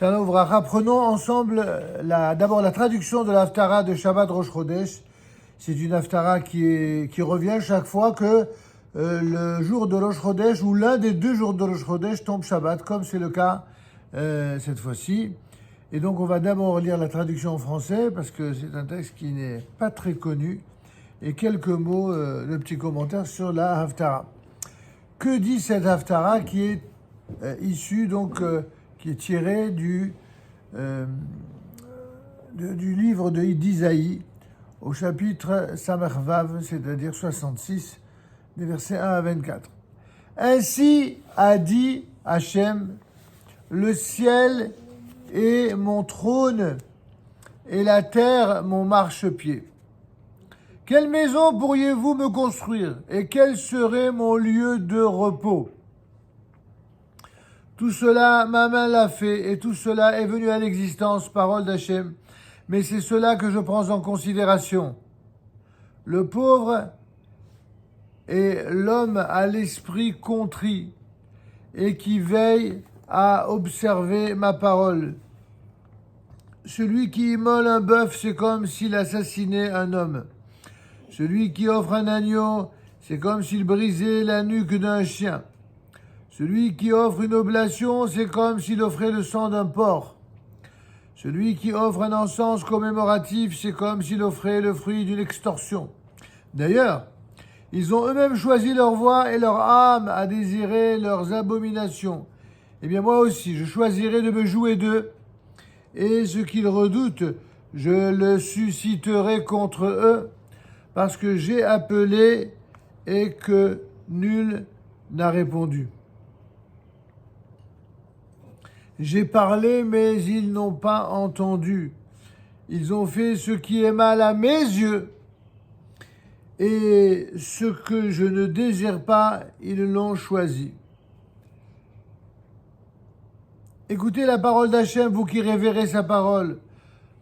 Shalom Vracha. Prenons ensemble d'abord la traduction de l'Haftara de Shabbat Rosh Chodesh. C'est une Haftara qui revient chaque fois que le jour de Rosh Chodesh ou l'un des deux jours de Rosh Chodesh tombe Shabbat, comme c'est le cas cette fois-ci. Et donc on va d'abord lire la traduction en français parce que c'est un texte qui n'est pas très connu. Et quelques mots, le petit commentaire sur la Haftara. Que dit cette Haftara qui est issue donc qui est tiré du livre d'Isaïe au chapitre Samech Vav, c'est-à-dire 66, des versets 1 à 24. Ainsi a dit Hachem, le ciel est mon trône et la terre mon marchepied. Quelle maison pourriez-vous me construire et quel serait mon lieu de repos ? Tout cela, ma main l'a fait, et tout cela est venu à l'existence, parole d'Hachem. Mais c'est cela que je prends en considération. Le pauvre est l'homme à l'esprit contrit, et qui veille à observer ma parole. Celui qui immole un bœuf, c'est comme s'il assassinait un homme. Celui qui offre un agneau, c'est comme s'il brisait la nuque d'un chien. Celui qui offre une oblation, c'est comme s'il offrait le sang d'un porc. Celui qui offre un encens commémoratif, c'est comme s'il offrait le fruit d'une extorsion. D'ailleurs, ils ont eux-mêmes choisi leur voie et leur âme à désirer leurs abominations. Eh bien moi aussi, je choisirai de me jouer d'eux, et ce qu'ils redoutent, je le susciterai contre eux, parce que j'ai appelé et que nul n'a répondu. J'ai parlé, mais ils n'ont pas entendu. Ils ont fait ce qui est mal à mes yeux. Et ce que je ne désire pas, ils l'ont choisi. Écoutez la parole d'Hachem, vous qui révérez sa parole.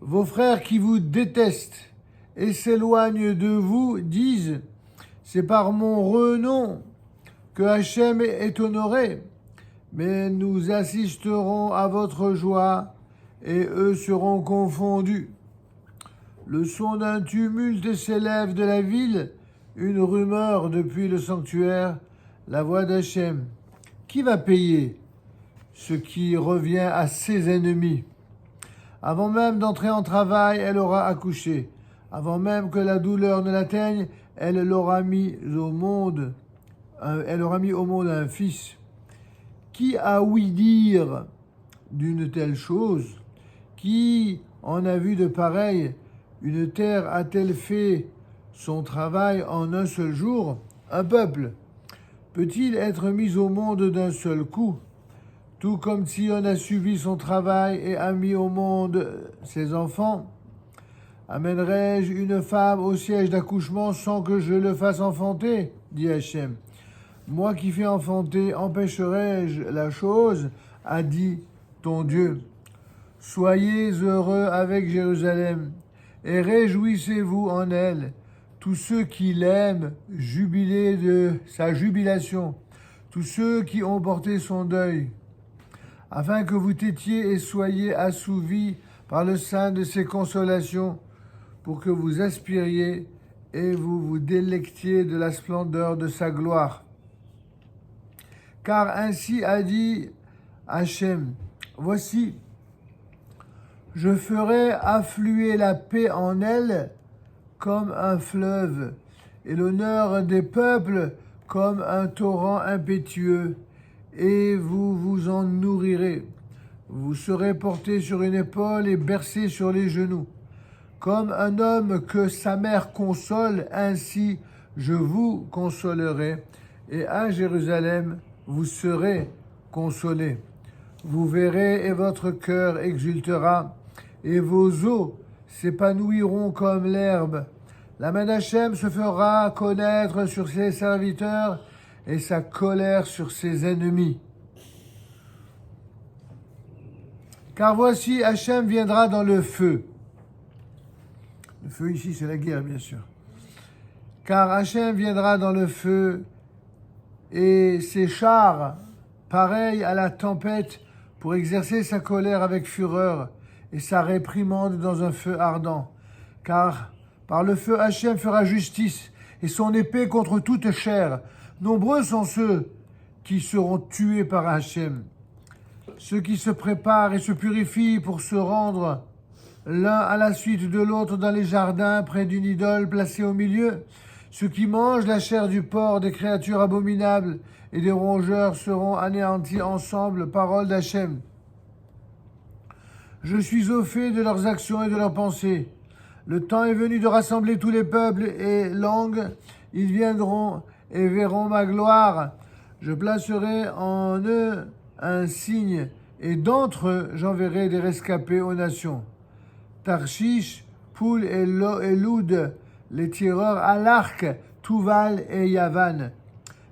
Vos frères qui vous détestent et s'éloignent de vous disent, c'est par mon renom que Hachem est honoré. Mais nous assisterons à votre joie, et eux seront confondus. Le son d'un tumulte s'élève de la ville, une rumeur depuis le sanctuaire, la voix d'Hachem. Qui va payer ce qui revient à ses ennemis ? Avant même d'entrer en travail, elle aura accouché. Avant même que la douleur ne l'atteigne, elle aura mis au monde un fils. Qui a ouï dire d'une telle chose ? Qui en a vu de pareil ? Une terre a-t-elle fait son travail en un seul jour ? Un peuple peut-il être mis au monde d'un seul coup ? Tout comme Sion a suivi son travail et a mis au monde ses enfants. Amènerai-je une femme au siège d'accouchement sans que je le fasse enfanter ? Dit Hachem. Moi qui fais enfanter, empêcherai-je la chose ? A dit ton Dieu. Soyez heureux avec Jérusalem et réjouissez-vous en elle. Tous ceux qui l'aiment, jubilez de sa jubilation. Tous ceux qui ont porté son deuil, afin que vous têtiez et soyez assouvis par le sein de ses consolations, pour que vous aspiriez et vous vous délectiez de la splendeur de sa gloire. Car ainsi a dit Hachem, voici, je ferai affluer la paix en elle comme un fleuve, et l'honneur des peuples comme un torrent impétueux, et vous vous en nourrirez. Vous serez portés sur une épaule et bercés sur les genoux. Comme un homme que sa mère console, ainsi je vous consolerai, et à Jérusalem, vous serez consolés. Vous verrez et votre cœur exultera, et vos os s'épanouiront comme l'herbe. La main d'Hachem se fera connaître sur ses serviteurs et sa colère sur ses ennemis. Car voici, Hachem viendra dans le feu. Le feu ici, c'est la guerre, bien sûr. Car Hachem viendra dans le feu, et ses chars, pareils à la tempête, pour exercer sa colère avec fureur et sa réprimande dans un feu ardent. Car par le feu Hachem fera justice et son épée contre toute chair. Nombreux sont ceux qui seront tués par Hachem. Ceux qui se préparent et se purifient pour se rendre l'un à la suite de l'autre dans les jardins près d'une idole placée au milieu. Ceux qui mangent la chair du porc, des créatures abominables et des rongeurs seront anéantis ensemble. Parole d'Hachem. Je suis au fait de leurs actions et de leurs pensées. Le temps est venu de rassembler tous les peuples et langues. Ils viendront et verront ma gloire. Je placerai en eux un signe, et d'entre eux j'enverrai des rescapés aux nations. Tarshish, Poul et Loud, les tireurs à l'arc, Tuval et Yavan.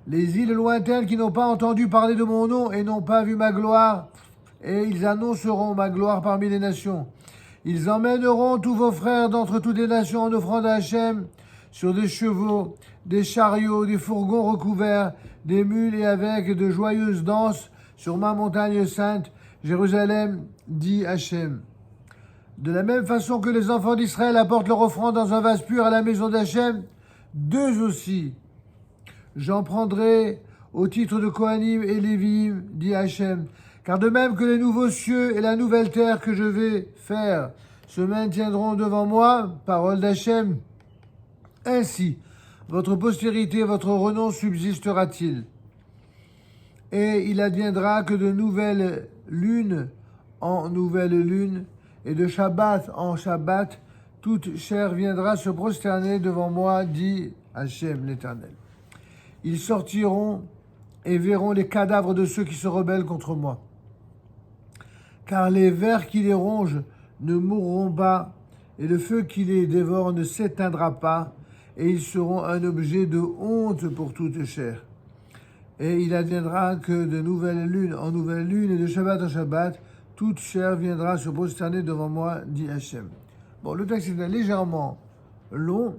Les îles lointaines qui n'ont pas entendu parler de mon nom et n'ont pas vu ma gloire, et ils annonceront ma gloire parmi les nations. Ils emmèneront tous vos frères d'entre toutes les nations en offrande à Hachem sur des chevaux, des chariots, des fourgons recouverts, des mules et avec de joyeuses danses sur ma montagne sainte, Jérusalem, dit Hachem. De la même façon que les enfants d'Israël apportent leur offrande dans un vase pur à la maison d'Hachem, d'eux aussi j'en prendrai au titre de Kohanim et Léviim, dit Hachem. Car de même que les nouveaux cieux et la nouvelle terre que je vais faire se maintiendront devant moi, parole d'Hachem, ainsi votre postérité, votre renom subsistera-t-il. Et il adviendra que de nouvelles lunes en nouvelles lunes, et de Shabbat en Shabbat, toute chair viendra se prosterner devant moi, dit Hachem l'Éternel. Ils sortiront et verront les cadavres de ceux qui se rebellent contre moi. Car les vers qui les rongent ne mourront pas, et le feu qui les dévore ne s'éteindra pas, et ils seront un objet de honte pour toute chair. Et il adviendra que de nouvelles lunes en nouvelles lunes, et de Shabbat en Shabbat, toute chair viendra se prosterner devant moi, dit Hachem. Bon, le texte est légèrement long,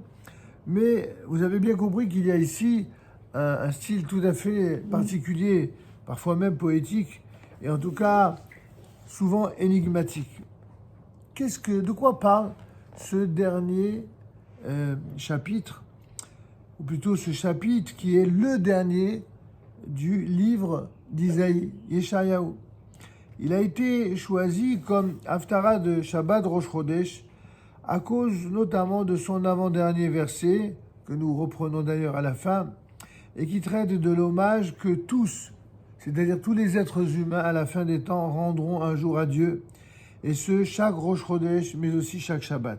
mais vous avez bien compris qu'il y a ici un style tout à fait particulier, parfois même poétique, et en tout cas souvent énigmatique. De quoi parle ce dernier chapitre, ou plutôt ce chapitre qui est le dernier du livre d'Isaïe, Yeshayahu. Il a été choisi comme Haftarah de Shabbat Rosh Chodesh à cause notamment de son avant-dernier verset, que nous reprenons d'ailleurs à la fin, et qui traite de l'hommage que tous, c'est-à-dire tous les êtres humains à la fin des temps, rendront un jour à Dieu, et ce, chaque Rosh Chodesh, mais aussi chaque Shabbat.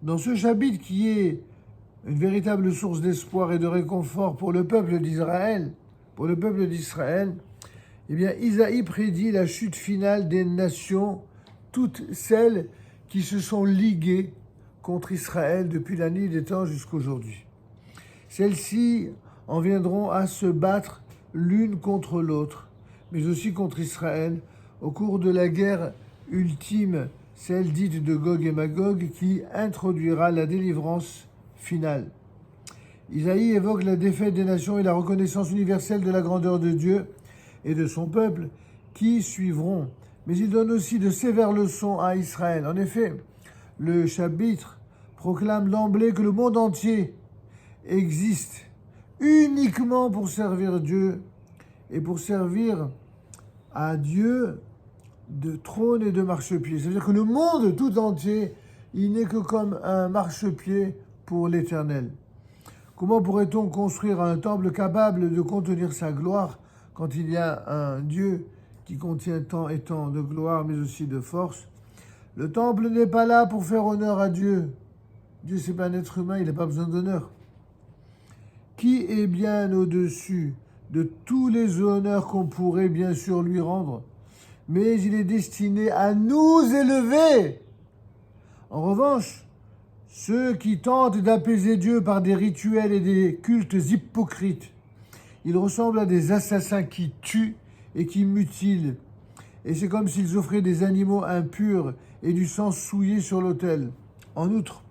Dans ce chapitre qui est une véritable source d'espoir et de réconfort pour le peuple d'Israël, eh bien, Isaïe prédit la chute finale des nations, toutes celles qui se sont liguées contre Israël depuis la nuit des temps jusqu'aujourd'hui. Celles-ci en viendront à se battre l'une contre l'autre, mais aussi contre Israël, au cours de la guerre ultime, celle dite de Gog et Magog, qui introduira la délivrance finale. Isaïe évoque la défaite des nations et la reconnaissance universelle de la grandeur de Dieu et de son peuple qui suivront. Mais il donne aussi de sévères leçons à Israël. En effet, le chapitre proclame d'emblée que le monde entier existe uniquement pour servir Dieu et pour servir à Dieu de trône et de marchepied. C'est-à-dire que le monde tout entier, il n'est que comme un marchepied pour l'Éternel. Comment pourrait-on construire un temple capable de contenir sa gloire quand il y a un Dieu qui contient tant et tant de gloire, mais aussi de force? Le temple n'est pas là pour faire honneur à Dieu. Dieu, c'est pas un être humain, il n'a pas besoin d'honneur. Qui est bien au-dessus de tous les honneurs qu'on pourrait bien sûr lui rendre, mais il est destiné à nous élever. En revanche, ceux qui tentent d'apaiser Dieu par des rituels et des cultes hypocrites, ils ressemblent à des assassins qui tuent et qui mutilent. Et c'est comme s'ils offraient des animaux impurs et du sang souillé sur l'autel. En outre,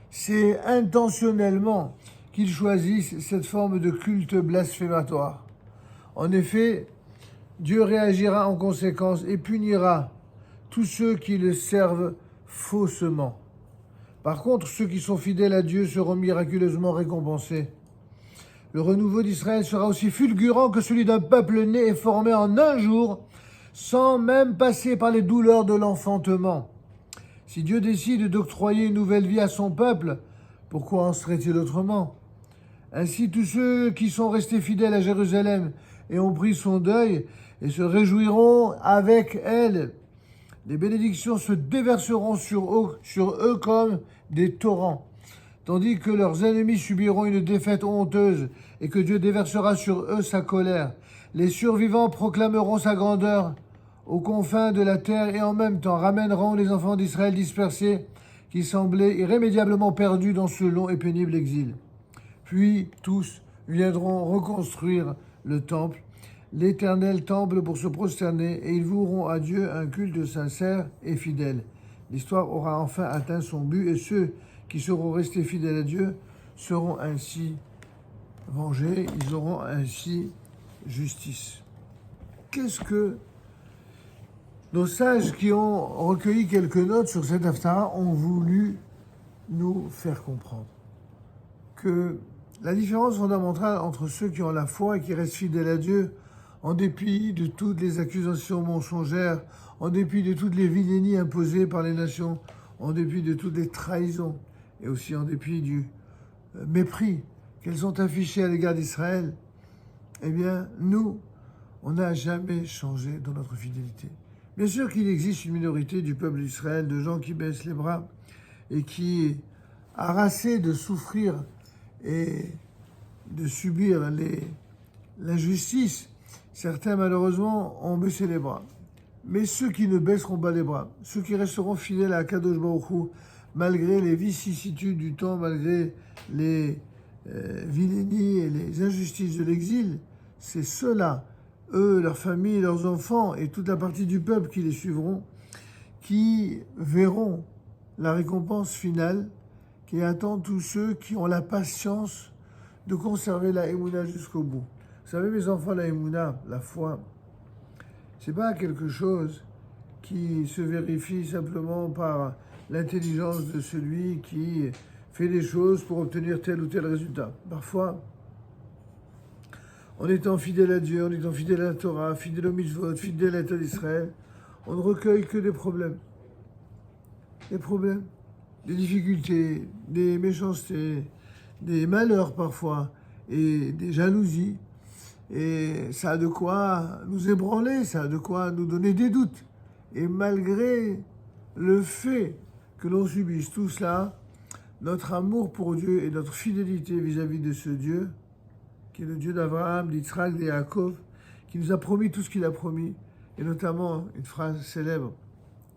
c'est intentionnellement qu'ils choisissent cette forme de culte blasphématoire. En effet, Dieu réagira en conséquence et punira tous ceux qui le servent faussement. Par contre, ceux qui sont fidèles à Dieu seront miraculeusement récompensés. Le renouveau d'Israël sera aussi fulgurant que celui d'un peuple né et formé en un jour, sans même passer par les douleurs de l'enfantement. Si Dieu décide d'octroyer une nouvelle vie à son peuple, pourquoi en serait-il autrement ? Ainsi, tous ceux qui sont restés fidèles à Jérusalem et ont pris son deuil et se réjouiront avec elle. Les bénédictions se déverseront sur eux comme des torrents, tandis que leurs ennemis subiront une défaite honteuse et que Dieu déversera sur eux sa colère. Les survivants proclameront sa grandeur aux confins de la terre et en même temps ramèneront les enfants d'Israël dispersés qui semblaient irrémédiablement perdus dans ce long et pénible exil. Puis tous viendront reconstruire le temple, l'éternel temple pour se prosterner, et ils voueront à Dieu un culte sincère et fidèle. L'histoire aura enfin atteint son but, et ceux qui seront restés fidèles à Dieu seront ainsi vengés, ils auront ainsi justice. Qu'est-ce que nos sages qui ont recueilli quelques notes sur cette Haftara ont voulu nous faire comprendre? Que la différence fondamentale entre ceux qui ont la foi et qui restent fidèles à Dieu, en dépit de toutes les accusations mensongères, en dépit de toutes les vilaienies imposées par les nations, en dépit de toutes les trahisons, et aussi en dépit du mépris qu'elles ont affiché à l'égard d'Israël, eh bien, nous, on n'a jamais changé dans notre fidélité. Bien sûr qu'il existe une minorité du peuple d'Israël, de gens qui baissent les bras et qui, harassés de souffrir et de subir l'injustice, certains malheureusement ont baissé les bras. Mais ceux qui ne baisseront pas les bras, ceux qui resteront fidèles à Kadosh Baruch Hu, malgré les vicissitudes du temps, malgré les vilainies et les injustices de l'exil, c'est ceux-là, eux, leurs familles, leurs enfants et toute la partie du peuple qui les suivront, qui verront la récompense finale qui attend tous ceux qui ont la patience de conserver la Emouna jusqu'au bout. Vous savez, mes enfants, la Emouna, la foi, c'est pas quelque chose qui se vérifie simplement par l'intelligence de celui qui fait des choses pour obtenir tel ou tel résultat. Parfois, en étant fidèle à Dieu, en étant fidèle à la Torah, fidèle au mitzvot, fidèle à l'État d'Israël, on ne recueille que des problèmes. Des problèmes, des difficultés, des méchancetés, des malheurs parfois, et des jalousies. Et ça a de quoi nous ébranler, ça a de quoi nous donner des doutes. Et malgré le fait que l'on subisse tout cela, notre amour pour Dieu et notre fidélité vis-à-vis de ce Dieu, qui est le Dieu d'Abraham, d'Yitzhak, de Yaakov, qui nous a promis tout ce qu'il a promis, et notamment une phrase célèbre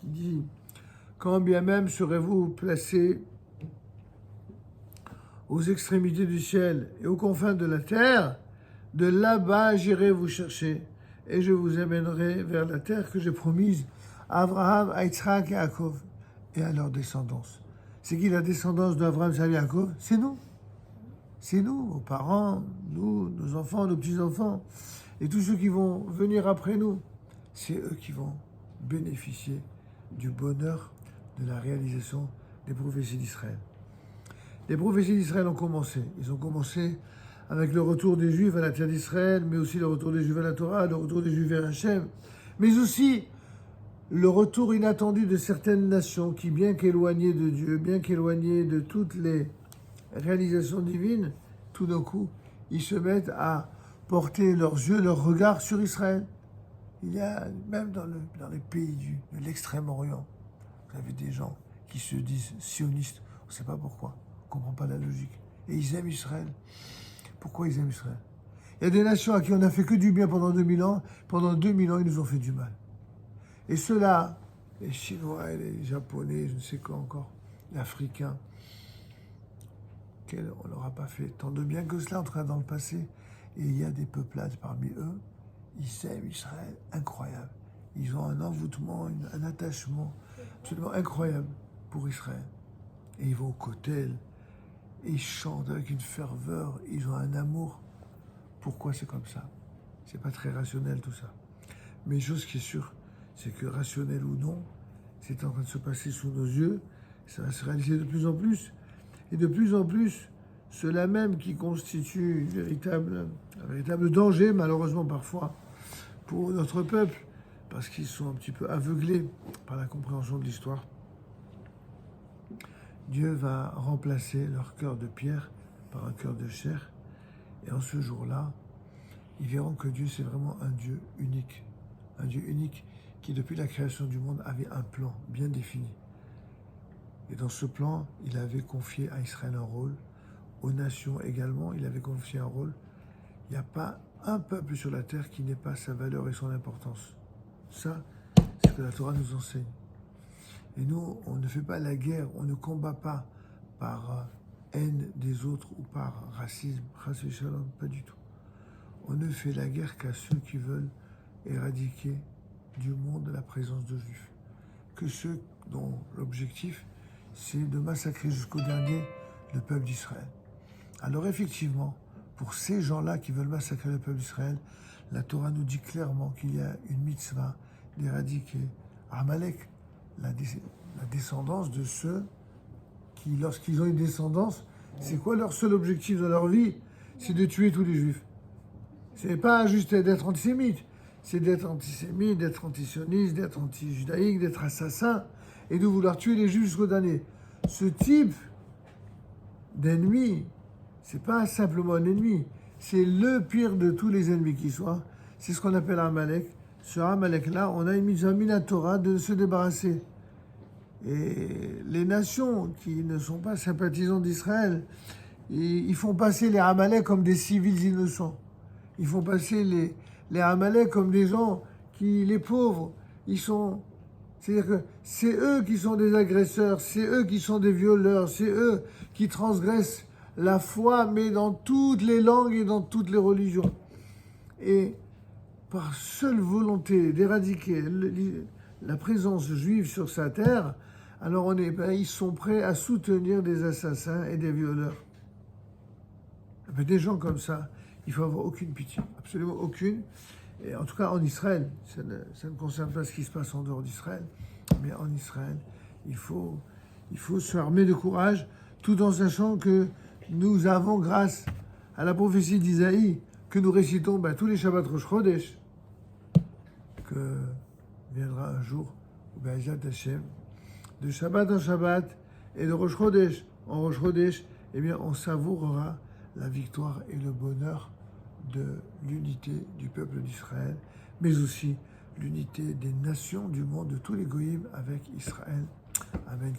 qui dit « Quand bien même serez-vous placés aux extrémités du ciel et aux confins de la terre, de là-bas j'irai vous chercher, et je vous amènerai vers la terre que j'ai promise à Abraham, à Yitzhak et à Yaakov, et à leur descendance. » C'est qui la descendance d'Abraham, Yitzhak et Yaakov? C'est nous. C'est nous, nos parents, nous, nos enfants, nos petits-enfants, et tous ceux qui vont venir après nous. C'est eux qui vont bénéficier du bonheur de la réalisation des prophéties d'Israël. Les prophéties d'Israël ont commencé. Ils ont commencé avec le retour des Juifs à la terre d'Israël, mais aussi le retour des Juifs à la Torah, le retour des Juifs vers Hachem, mais aussi le retour inattendu de certaines nations qui, bien qu'éloignées de Dieu, bien qu'éloignées de toutes les réalisations divines, tout d'un coup, ils se mettent à porter leurs yeux, leurs regards sur Israël. Il y a, même dans les pays de l'Extrême-Orient, vous avez des gens qui se disent sionistes, on ne sait pas pourquoi, on ne comprend pas la logique. Et ils aiment Israël. Pourquoi ils aiment Israël? Il y a des nations à qui on n'a fait que du bien pendant 2000 ans. Pendant 2000 ans, ils nous ont fait du mal. Et ceux-là, les Chinois, les Japonais, je ne sais quoi encore, les Africains, on leur a pas fait tant de bien que cela, en tout cas dans le passé. Et il y a des peuplades parmi eux, ils aiment Israël, incroyable. Ils ont un envoûtement, un attachement absolument incroyable pour Israël. Et ils vont au kotel, et ils chantent avec une ferveur, ils ont un amour. Pourquoi c'est comme ça? C'est pas très rationnel tout ça. Mais une chose qui est sûre, c'est que rationnel ou non, c'est en train de se passer sous nos yeux, ça va se réaliser de plus en plus. Et de plus en plus, ceux-là même qui constituent un véritable danger, malheureusement parfois, pour notre peuple, parce qu'ils sont un petit peu aveuglés par la compréhension de l'histoire. Dieu va remplacer leur cœur de pierre par un cœur de chair. Et en ce jour-là, ils verront que Dieu, c'est vraiment un Dieu unique. Un Dieu unique qui, depuis la création du monde, avait un plan bien défini. Et dans ce plan, il avait confié à Israël un rôle, aux nations également, il avait confié un rôle. Il n'y a pas un peuple sur la terre qui n'ait pas sa valeur et son importance. Ça, c'est ce que la Torah nous enseigne. Et nous, on ne fait pas la guerre, on ne combat pas par haine des autres ou par racisme, pas du tout. On ne fait la guerre qu'à ceux qui veulent éradiquer du monde la présence de juifs. Que ceux dont l'objectif, c'est de massacrer jusqu'au dernier le peuple d'Israël. Alors effectivement, pour ces gens-là qui veulent massacrer le peuple d'Israël, la Torah nous dit clairement qu'il y a une mitzvah d'éradiquer Amalek, la descendance de ceux qui, lorsqu'ils ont une descendance, c'est quoi leur seul objectif dans leur vie? C'est de tuer tous les juifs. C'est pas juste d'être antisémite, c'est d'être antisémite, d'être antisioniste, d'être anti-judaïque, d'être assassin, et de vouloir tuer les juifs jusqu'au dernier. Ce type d'ennemi, c'est pas simplement un ennemi, c'est le pire de tous les ennemis qui soient. C'est ce qu'on appelle Amalek. Sur Amalek-là, on a une mitzvah Torah de se débarrasser. Et les nations qui ne sont pas sympathisants d'Israël, ils font passer les Amalek comme des civils innocents. Ils font passer les Amalek comme des gens qui, les pauvres, c'est-à-dire que c'est eux qui sont des agresseurs, c'est eux qui sont des violeurs, c'est eux qui transgressent la foi, mais dans toutes les langues et dans toutes les religions. Et par seule volonté d'éradiquer la présence juive sur sa terre, alors ils sont prêts à soutenir des assassins et des violeurs. Mais des gens comme ça, il faut avoir aucune pitié, absolument aucune. Et en tout cas en Israël, ça ne concerne pas ce qui se passe en dehors d'Israël, mais en Israël, il faut se armer de courage, tout en sachant que nous avons, grâce à la prophétie d'Isaïe, que nous récitons tous les Shabbats Rosh Chodesh, que viendra un jour, Be'ezrat Hashem, de Shabbat en Shabbat et de Rosh Chodesh en Rosh Chodesh, eh bien on savourera la victoire et le bonheur de l'unité du peuple d'Israël, mais aussi l'unité des nations du monde, de tous les goïms avec Israël. Amen.